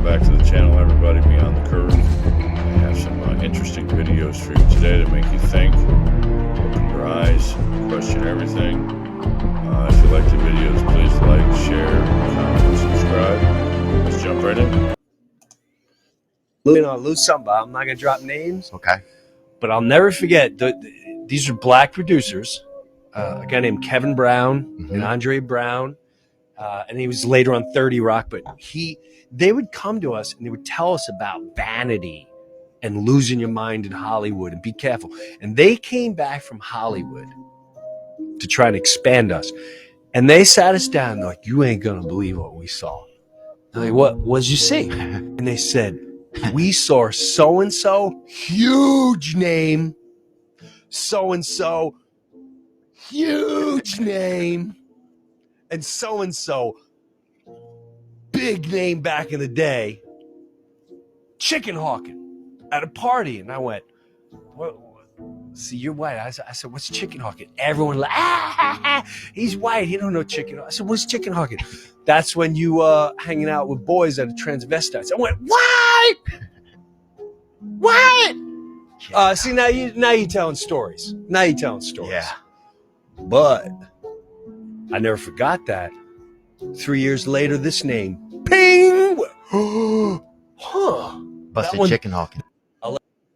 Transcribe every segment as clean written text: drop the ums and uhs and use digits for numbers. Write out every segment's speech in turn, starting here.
Welcome back to the channel, everybody. Beyond the Curve. I have some interesting videos for you today to make you think, open your eyes, question everything. If you like the videos, please like, share, comment, and subscribe. Let's jump right in. I'll lose somebody. I'm not going to drop names. Okay. But I'll never forget, these are black producers. A guy named Kevin Brown and Andre Brown. And he was later on 30 Rock. But they would come to us and they would tell us about vanity and losing your mind in Hollywood and be careful. And they came back from Hollywood to try to expand us. And they sat us down and they're like, you ain't going to believe what we saw. I'm like, what did you see? And they said, we saw so-and-so, huge name, so-and-so, huge name, and so-and-so, big name back in the day, chicken hawking at a party. And I went, what? See, you're white. I said, what's chicken hawking? Everyone like, he's white. He don't know chicken. I said, what's chicken hawking? That's when you hanging out with boys that are transvestites. I went, what? What? See, now you're telling stories. Yeah. But I never forgot that. 3 years later, this name, ping. Busted chicken hawking.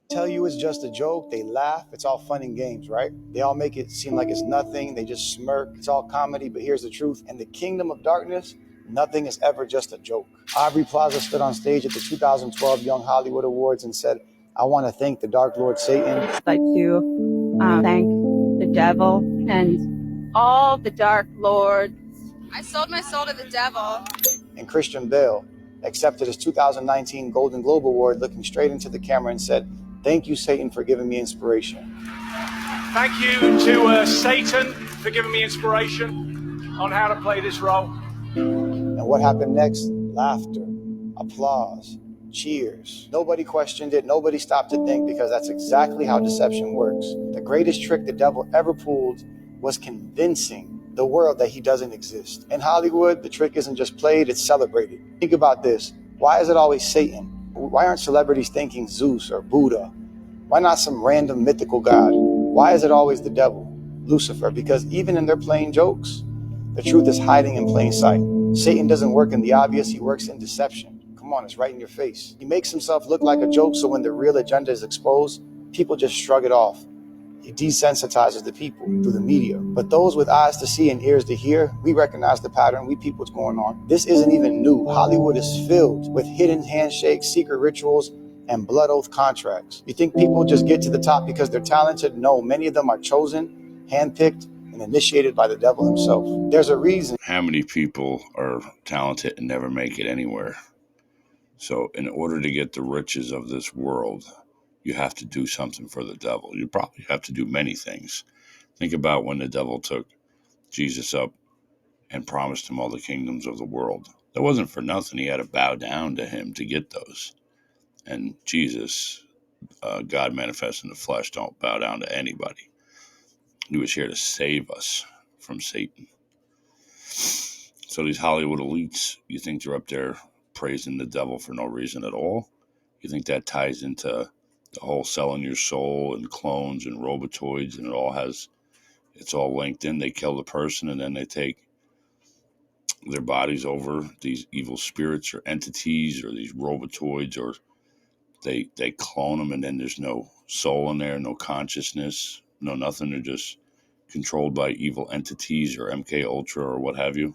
Tell you it's just a joke, they laugh, it's all fun and games, right? They all make it seem like it's nothing, they just smirk, it's all comedy, but here's the truth. In the kingdom of darkness, nothing is ever just a joke. Aubrey Plaza stood on stage at the 2012 Young Hollywood Awards and said, I want to thank the Dark Lord Satan. I'd like to thank the devil and all the Dark Lords. I sold my soul to the devil. And Christian Bale accepted his 2019 Golden Globe Award looking straight into the camera and said, thank you, Satan, for giving me inspiration. Thank you to Satan for giving me inspiration on how to play this role. And what happened next? Laughter, applause, cheers. Nobody questioned it. Nobody stopped to think, because that's exactly how deception works. The greatest trick the devil ever pulled was convincing the world that he doesn't exist. In Hollywood, the trick isn't just played, it's celebrated. Think about this. Why is it always Satan? Why aren't celebrities thanking Zeus or Buddha? Why not some random mythical god? Why is it always the devil, Lucifer? Because even in their playing jokes, the truth is hiding in plain sight. Satan doesn't work in the obvious, he works in deception. Come on, it's right in your face. He makes himself look like a joke, so when the real agenda is exposed, people just shrug it off. He desensitizes the people through the media. But those with eyes to see and ears to hear, we recognize the pattern, we peep what's going on. This isn't even new. Hollywood is filled with hidden handshakes, secret rituals, and blood oath contracts. You think people just get to the top because they're talented? No, many of them are chosen, handpicked, and initiated by the devil himself. There's a reason. How many people are talented and never make it anywhere? So in order to get the riches of this world, you have to do something for the devil. You probably have to do many things. Think about when the devil took Jesus up and promised him all the kingdoms of the world. That wasn't for nothing. He had to bow down to him to get those. And Jesus, God manifest in the flesh, don't bow down to anybody. He was here to save us from Satan. So these Hollywood elites, you think they're up there praising the devil for no reason at all? You think that ties into the whole selling your soul and clones and Robatoids, and it's all linked in? They kill the person and then they take their bodies over these evil spirits or entities or these Robatoids, or they clone them, and then there's no soul in there, no consciousness, no nothing. They're just controlled by evil entities or MK Ultra or what have you.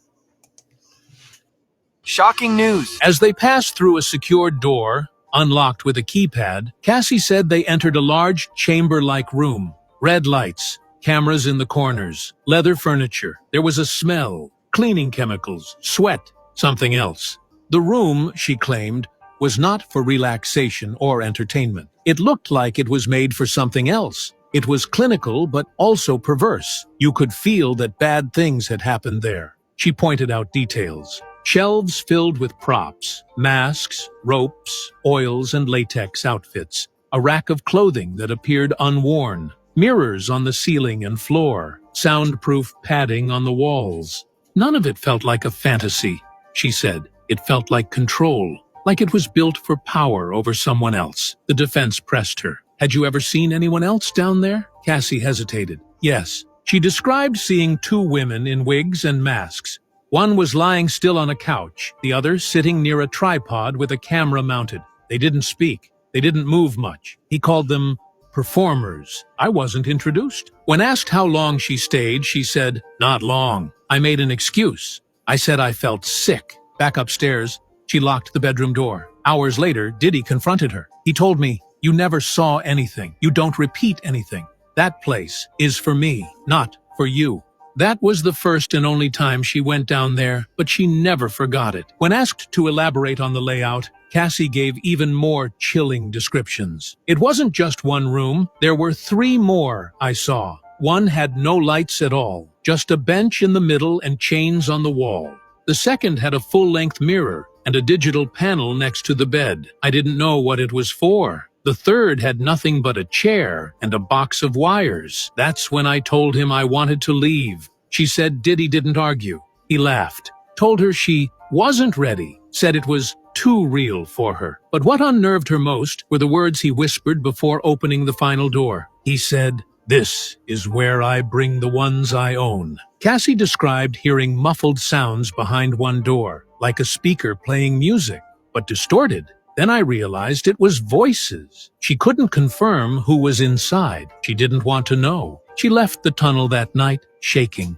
Shocking news. As they passed through a secured door, unlocked with a keypad, Cassie said they entered a large chamber-like room. Red lights, cameras in the corners, leather furniture. There was a smell, cleaning chemicals, sweat, something else. The room, she claimed, was not for relaxation or entertainment. It looked like it was made for something else. It was clinical, but also perverse. You could feel that bad things had happened there. She pointed out details. Shelves filled with props, masks, ropes, oils, and latex outfits. A rack of clothing that appeared unworn. Mirrors on the ceiling and floor. Soundproof padding on the walls. None of it felt like a fantasy, she said. It felt like control. like it was built for power over someone else. The defense pressed her. Had you ever seen anyone else down there? Cassie hesitated. Yes. She described seeing two women in wigs and masks. One was lying still on a couch, the other sitting near a tripod with a camera mounted. They didn't speak. They didn't move much. He called them performers. I wasn't introduced. When asked how long she stayed, she said, "Not long." I made an excuse. I said I felt sick. Back upstairs, she locked the bedroom door. Hours later, Diddy confronted her. He told me, "You never saw anything. You don't repeat anything. That place is for me, not for you." That was the first and only time she went down there, but she never forgot it. When asked to elaborate on the layout, Cassie gave even more chilling descriptions. It wasn't just one room, there were 3 more I saw. One had no lights at all, just a bench in the middle and chains on the wall. The second had a full-length mirror and a digital panel next to the bed. I didn't know what it was for. The third had nothing but a chair and a box of wires. That's when I told him I wanted to leave. She said Diddy didn't argue. He laughed, told her she wasn't ready, said it was too real for her. But what unnerved her most were the words he whispered before opening the final door. He said, "This is where I bring the ones I own." Cassie described hearing muffled sounds behind one door, like a speaker playing music, but distorted. Then I realized it was voices. She couldn't confirm who was inside. She didn't want to know. She left the tunnel that night, shaking.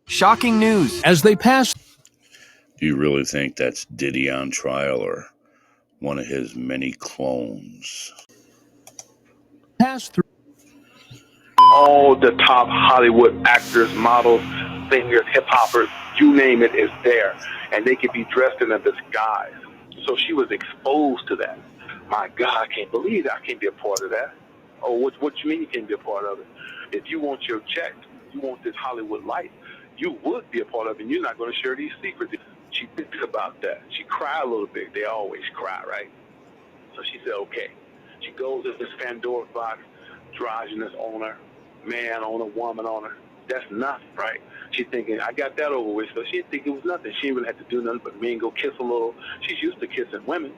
Shocking news. As they passed Do you really think that's Diddy on trial or one of his many clones? through All the top Hollywood actors, models, singers, hip-hoppers, you name it, is there. And they can be dressed in a disguise. So she was exposed to that. My God, I can't believe that. I can't be a part of that. Oh, what you mean you can't be a part of it? If you want your check, you want this Hollywood life, you would be a part of it, and you're not going to share these secrets. She thinks about that. She cried a little bit. They always cry, right? So she said, okay. She goes to this Pandora box, androgynous owner, man owner, woman owner. That's nothing, right? She's thinking, I got that over with. So she didn't think it was nothing. She didn't really have to do nothing but me and go kiss a little. She's used to kissing women.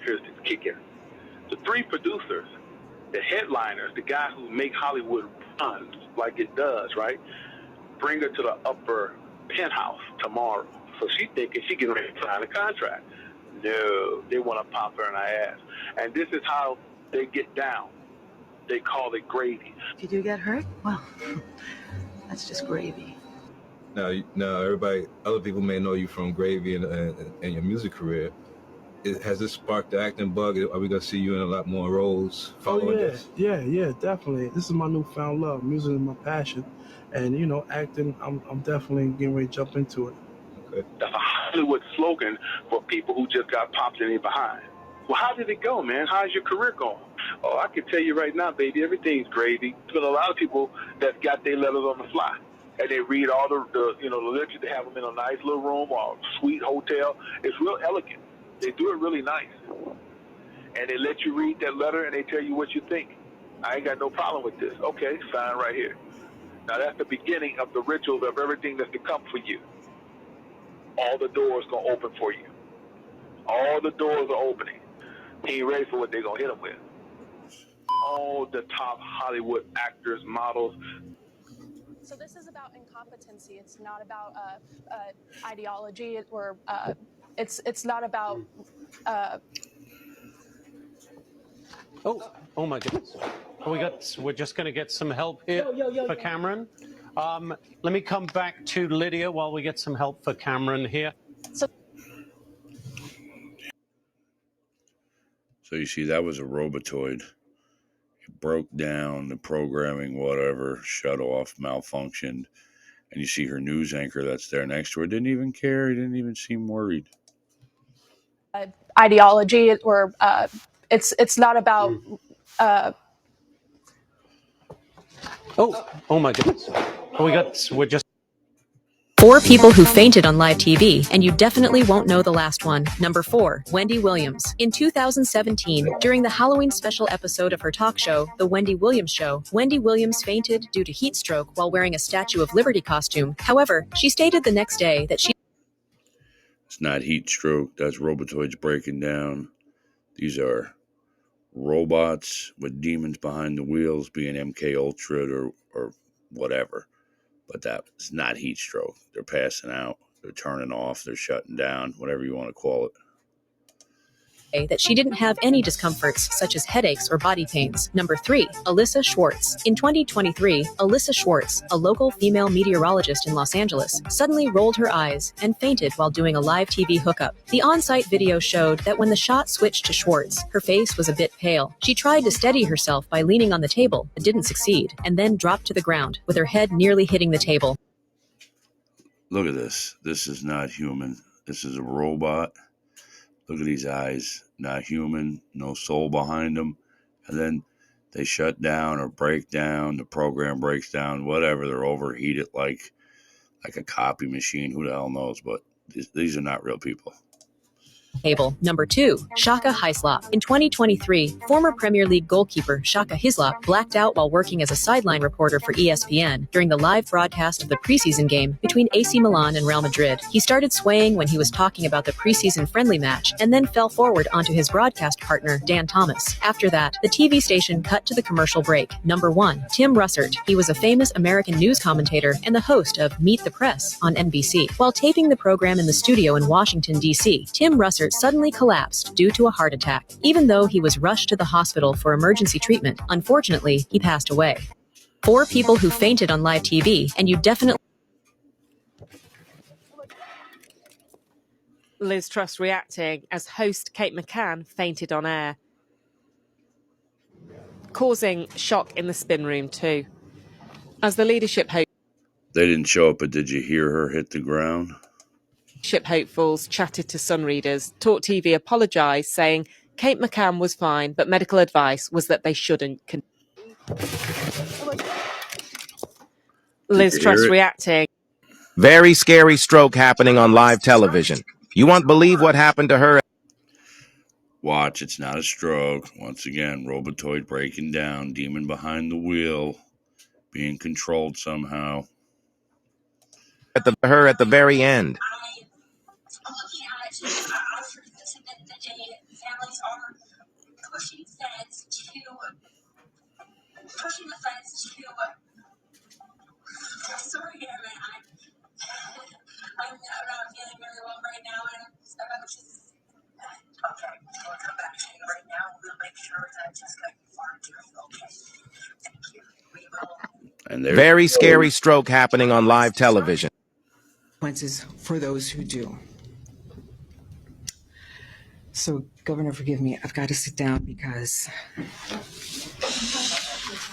Here's the kicker. The 3 producers, the headliners, the guys who make Hollywood run like it does, right? Bring her to the upper penthouse tomorrow. So she's thinking she getting ready to sign a contract. No, they want to pop her in her ass. And this is how they get down. They call it gravy. If you do get hurt, well, that's just gravy. Now, everybody, other people may know you from Gravy and your music career. Has this sparked the acting bug? Are we gonna see you in a lot more roles following this? Yeah, definitely. This is my newfound love. Music is my passion, and acting. I'm definitely getting ready to jump into it. Okay. That's a Hollywood slogan for people who just got popped in behind. Well, how did it go, man? How's your career going? Oh, I can tell you right now, baby, everything's gravy. There's a lot of people that got their letters on the fly. And they read all the literature. They have them in a nice little room or a sweet hotel. It's real elegant. They do it really nice. And they let you read that letter and they tell you what you think. I ain't got no problem with this. Okay, sign right here. Now that's the beginning of the rituals of everything that's to come for you. All the doors gonna open for you. All the doors are opening. He ain't ready for what they're gonna hit him with. All the top Hollywood actors, models. So this is about incompetency. It's not about ideology, or it's not about. Oh my goodness! We're just going to get some help here for Cameron. Let me come back to Lydia while we get some help for Cameron here. So you see, that was a Robatoid. It broke down, the programming, whatever, shut off, malfunctioned. And you see her news anchor that's there next to her didn't even care. He didn't even seem worried. Ideology, or it's not about. Oh my goodness! We're just. 4 people who fainted on live TV, and you definitely won't know the last one. Number 4, Wendy Williams. In 2017, during the Halloween special episode of her talk show, The Wendy Williams Show, Wendy Williams fainted due to heat stroke while wearing a Statue of Liberty costume. However, she stated the next day that she It's not heat stroke. That's Robatoids breaking down. These are robots with demons behind the wheels, being MK Ultra or whatever. But that's not heat stroke. They're passing out. They're turning off. They're shutting down. Whatever you want to call it. That she didn't have any discomforts such as headaches or body pains. Number 3, Alyssa Schwartz. In 2023, Alyssa Schwartz, a local female meteorologist in Los Angeles, suddenly rolled her eyes and fainted while doing a live TV hookup. The on-site video showed that when the shot switched to Schwartz, her face was a bit pale. She tried to steady herself by leaning on the table, but didn't succeed, and then dropped to the ground, with her head nearly hitting the table. Look at this. This is not human. This is a robot. Look at these eyes. Not human. No soul behind them. And then they shut down or break down. The program breaks down. Whatever. They're overheated like a copy machine. Who the hell knows? But these are not real people. Table. Number 2, Shaka Hislop. In 2023, former Premier League goalkeeper Shaka Hislop blacked out while working as a sideline reporter for ESPN during the live broadcast of the preseason game between AC Milan and Real Madrid. He started swaying when he was talking about the preseason friendly match and then fell forward onto his broadcast partner, Dan Thomas. After that, the TV station cut to the commercial break. Number 1, Tim Russert. He was a famous American news commentator and the host of Meet the Press on NBC. While taping the program in the studio in Washington, D.C., Tim Russert suddenly collapsed due to a heart attack. Even though he was rushed to the hospital for emergency treatment, unfortunately, he passed away. 4 people who fainted on live TV, and you definitely... Liz Truss reacting as host Kate McCann fainted on air, causing shock in the spin room too. As the leadership They didn't show up, but did you hear her hit the ground? Hopefuls chatted to Sun readers, Talk TV apologised, saying Kate McCann was fine, but medical advice was that they shouldn't. Liz Truss reacting. Very scary stroke happening on live television. You won't believe what happened to her. Watch, it's not a stroke. Once again, Robatoid breaking down, demon behind the wheel, being controlled somehow. At the very end. And very scary stroke happening on live television. Consequences for those who do. So, Governor, forgive me. I've got to sit down because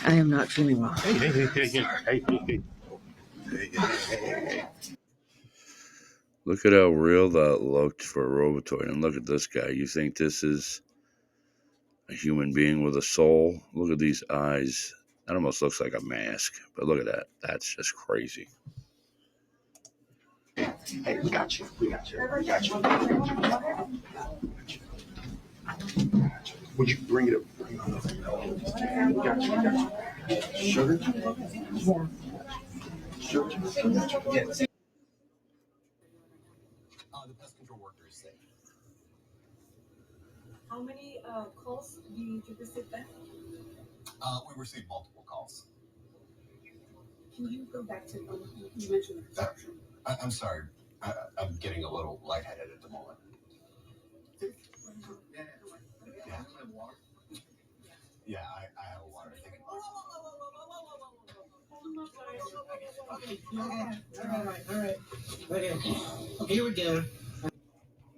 I am not feeling well. Look at how real that looked for a Robatoid. And look at this guy. You think this is a human being with a soul? Look at these eyes. That almost looks like a mask. But look at that. That's just crazy. Hey, we got you. We got you. We got you. Would you bring it up? Bring it on. We got you. We got you. Sugar? Sugar? Yes. The pest control worker is safe. How many calls do you receive then? We received multiple calls. Can you go back to you mentioned the perception? I'm sorry. I'm getting a little lightheaded at the moment. Yeah, I have a water. I think. All right. Okay, here we go.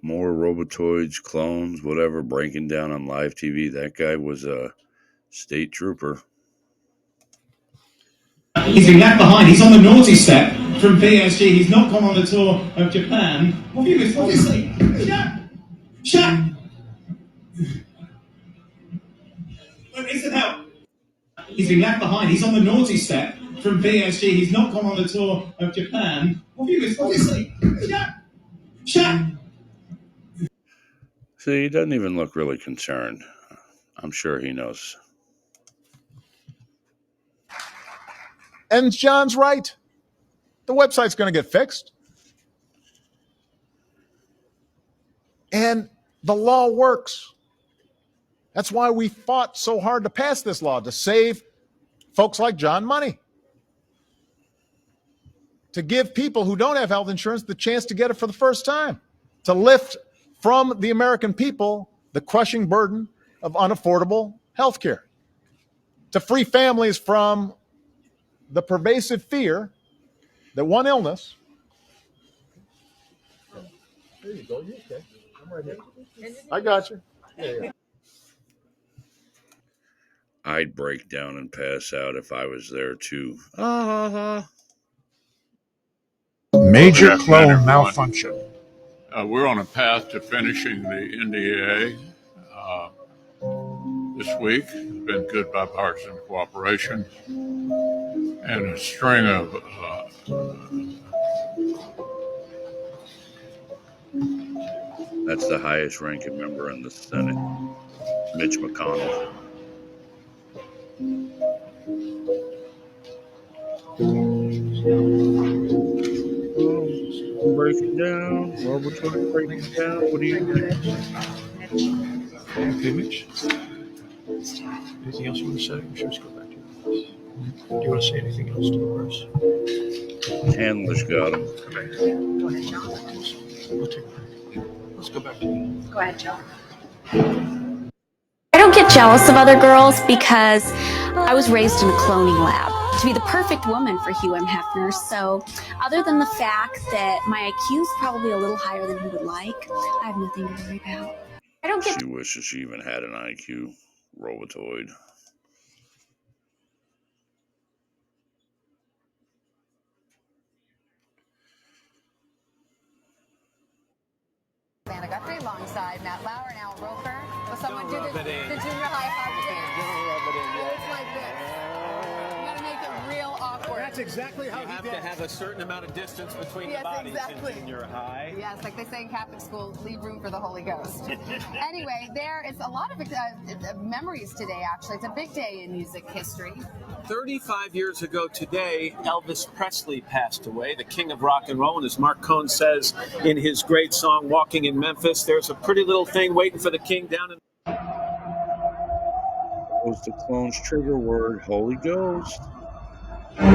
More Robatoids, clones, whatever, breaking down on live TV. That guy was a state trooper. He's been left behind. He's on the naughty step from PSG. He's not gone on the tour of Japan. What are you obviously? Shut! Listen help. He's been left behind. He's on the naughty step from PSG. He's not gone on the tour of Japan. What are you obviously? Shut! See, he doesn't even look really concerned. I'm sure he knows. And John's right. The website's going to get fixed. The law works. That's why we fought so hard to pass this law, to save folks like John money, to give people who don't have health insurance the chance to get it for the first time, to lift from the American people the crushing burden of unaffordable health care, to free families from the pervasive fear that one illness. There you go. You okay? I'm right here. I got you. Yeah. I'd break down and pass out if I was there too. Major clone malfunction. We're on a path to finishing the NDA this week. It's been good bipartisan cooperation and a string of That's the highest ranking member in the Senate, Mitch McConnell. Breaking down. Robatoids breaking down. What do you think? Okay, Mitch. Anything else you want to say? We should just go back to your press. Do you want to say anything else to the press? Handler's got him. Go ahead, John. We'll take a break. Let's go back to you. Go ahead, John. I don't get jealous of other girls because I was raised in a cloning lab to be the perfect woman for Hugh M. Hefner. So other than the fact that my IQ is probably a little higher than he would like, I have nothing to worry about. I don't get. She wishes she even had an IQ. Robatoid. Anna Guthrie alongside Matt Lauer and Al Roker. Will someone do the junior high hop dance? It's like this. You gotta make it real awkward. That's exactly how you have to have a certain amount of distance between the bodies in junior high. Yes, like they say in Catholic school, leave room for the Holy Ghost. Anyway, there is a lot of memories today, actually. It's a big day in music history. 35 years ago today, Elvis Presley passed away, the king of rock and roll. And as Mark Cohn says in his great song, Walking in Memphis, there's a pretty little thing waiting for the king down in... Was the clone's trigger word, Holy Ghost. That's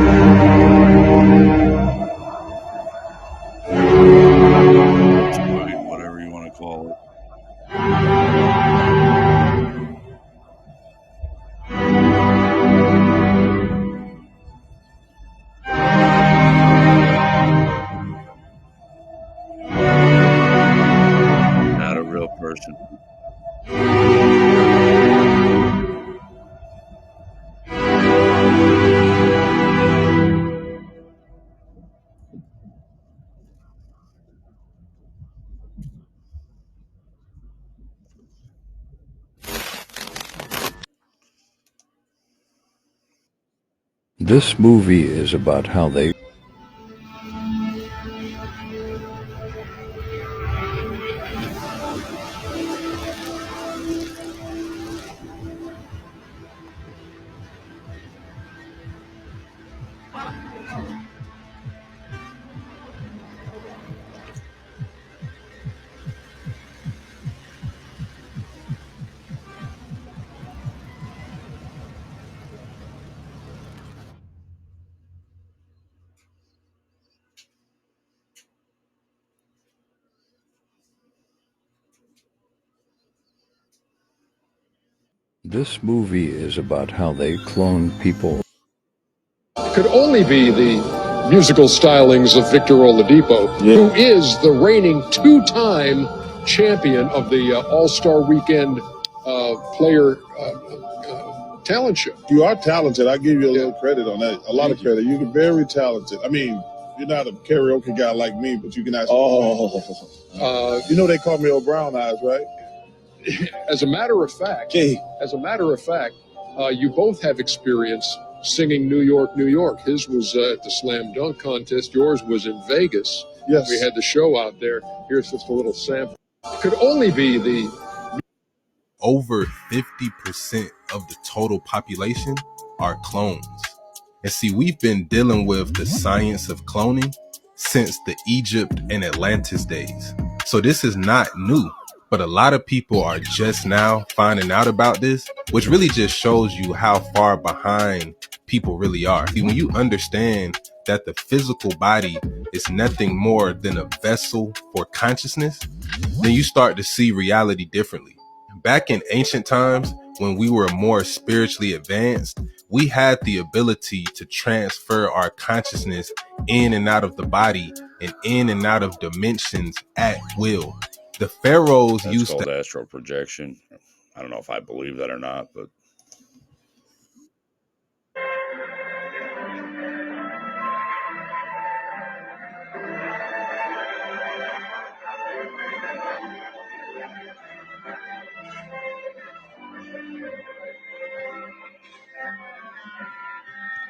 fine, whatever you want to call it. Not a real person. This movie is about how they This movie is about how they clone people. Could only be the musical stylings of Victor Oladipo, who is the reigning two-time champion of the All-Star Weekend player talent show. You are talented. I give you a little credit on that. A lot of credit. You're very talented. I mean, you're not a karaoke guy like me, but you can actually. You know they call me O'Brown Eyes, right? As a matter of fact, you both have experience singing New York, New York. His was at the slam dunk contest. Yours was in Vegas. Yes. We had the show out there. Here's just a little sample. Could only be the... Over 50% of the total population are clones. And see, we've been dealing with the science of cloning since the Egypt and Atlantis days. So this is not new. But a lot of people are just now finding out about this, which really just shows you how far behind people really are. See, when you understand that the physical body is nothing more than a vessel for consciousness, then you start to see reality differently. Back in ancient times, when we were more spiritually advanced, we had the ability to transfer our consciousness in and out of the body and in and out of dimensions at will. The pharaohs That's used called to astral projection. I don't know if I believe that or not, but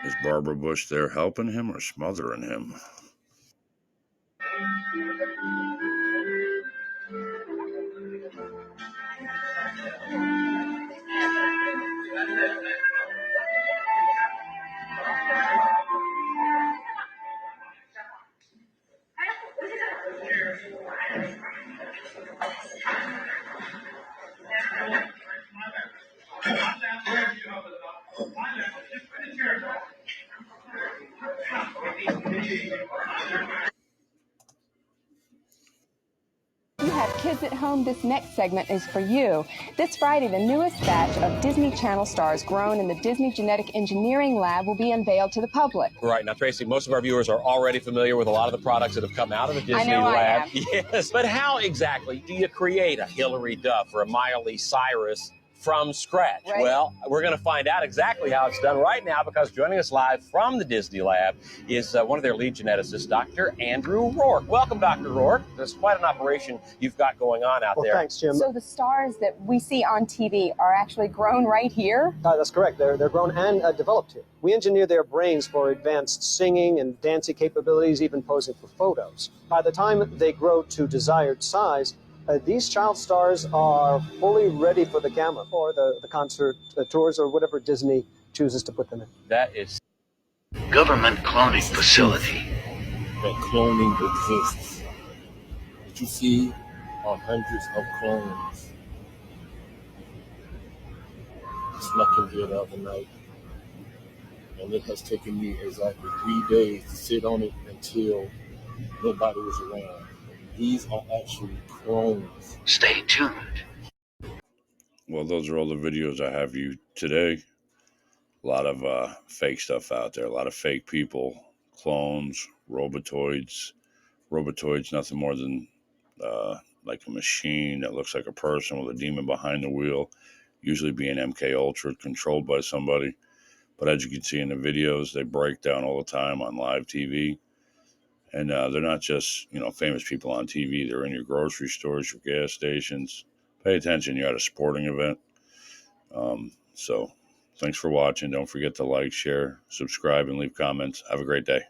is Barbara Bush there helping him or smothering him? If you have kids at home, this next segment is for you. This Friday, the newest batch of Disney Channel stars grown in the Disney Genetic Engineering Lab will be unveiled to the public. Right. Now, Tracy, most of our viewers are already familiar with a lot of the products that have come out of the Disney Lab. Yes. But how exactly do you create a Hilary Duff or a Miley Cyrus from scratch? Right. Well, we're going to find out exactly how it's done right now, because joining us live from the Disney Lab is one of their lead geneticists, Dr. Andrew Rourke. Welcome, Dr. Rourke. There's quite an operation you've got going on out there. Thanks, Jim. So the stars that we see on TV are actually grown right here? That's correct. They're grown and developed here. We engineer their brains for advanced singing and dancing capabilities, even posing for photos. By the time they grow to desired size, these child stars are fully ready for the camera or the concert tours or whatever Disney chooses to put them in. That is government cloning facility. that cloning exists. What you see are hundreds of clones. I snuck in here the other night, and it has taken me exactly 3 days to sit on it until nobody was around. These are actually clones. Stay tuned. Well, those are all the videos I have you today. A lot of fake stuff out there. A lot of fake people, clones, Robatoids. Robatoids, nothing more than like a machine that looks like a person with a demon behind the wheel, usually being MK Ultra, controlled by somebody. But as you can see in the videos, they break down all the time on live TV. And they're not just, famous people on TV. They're in your grocery stores, your gas stations. Pay attention. You're at a sporting event. So thanks for watching. Don't forget to like, share, subscribe, and leave comments. Have a great day.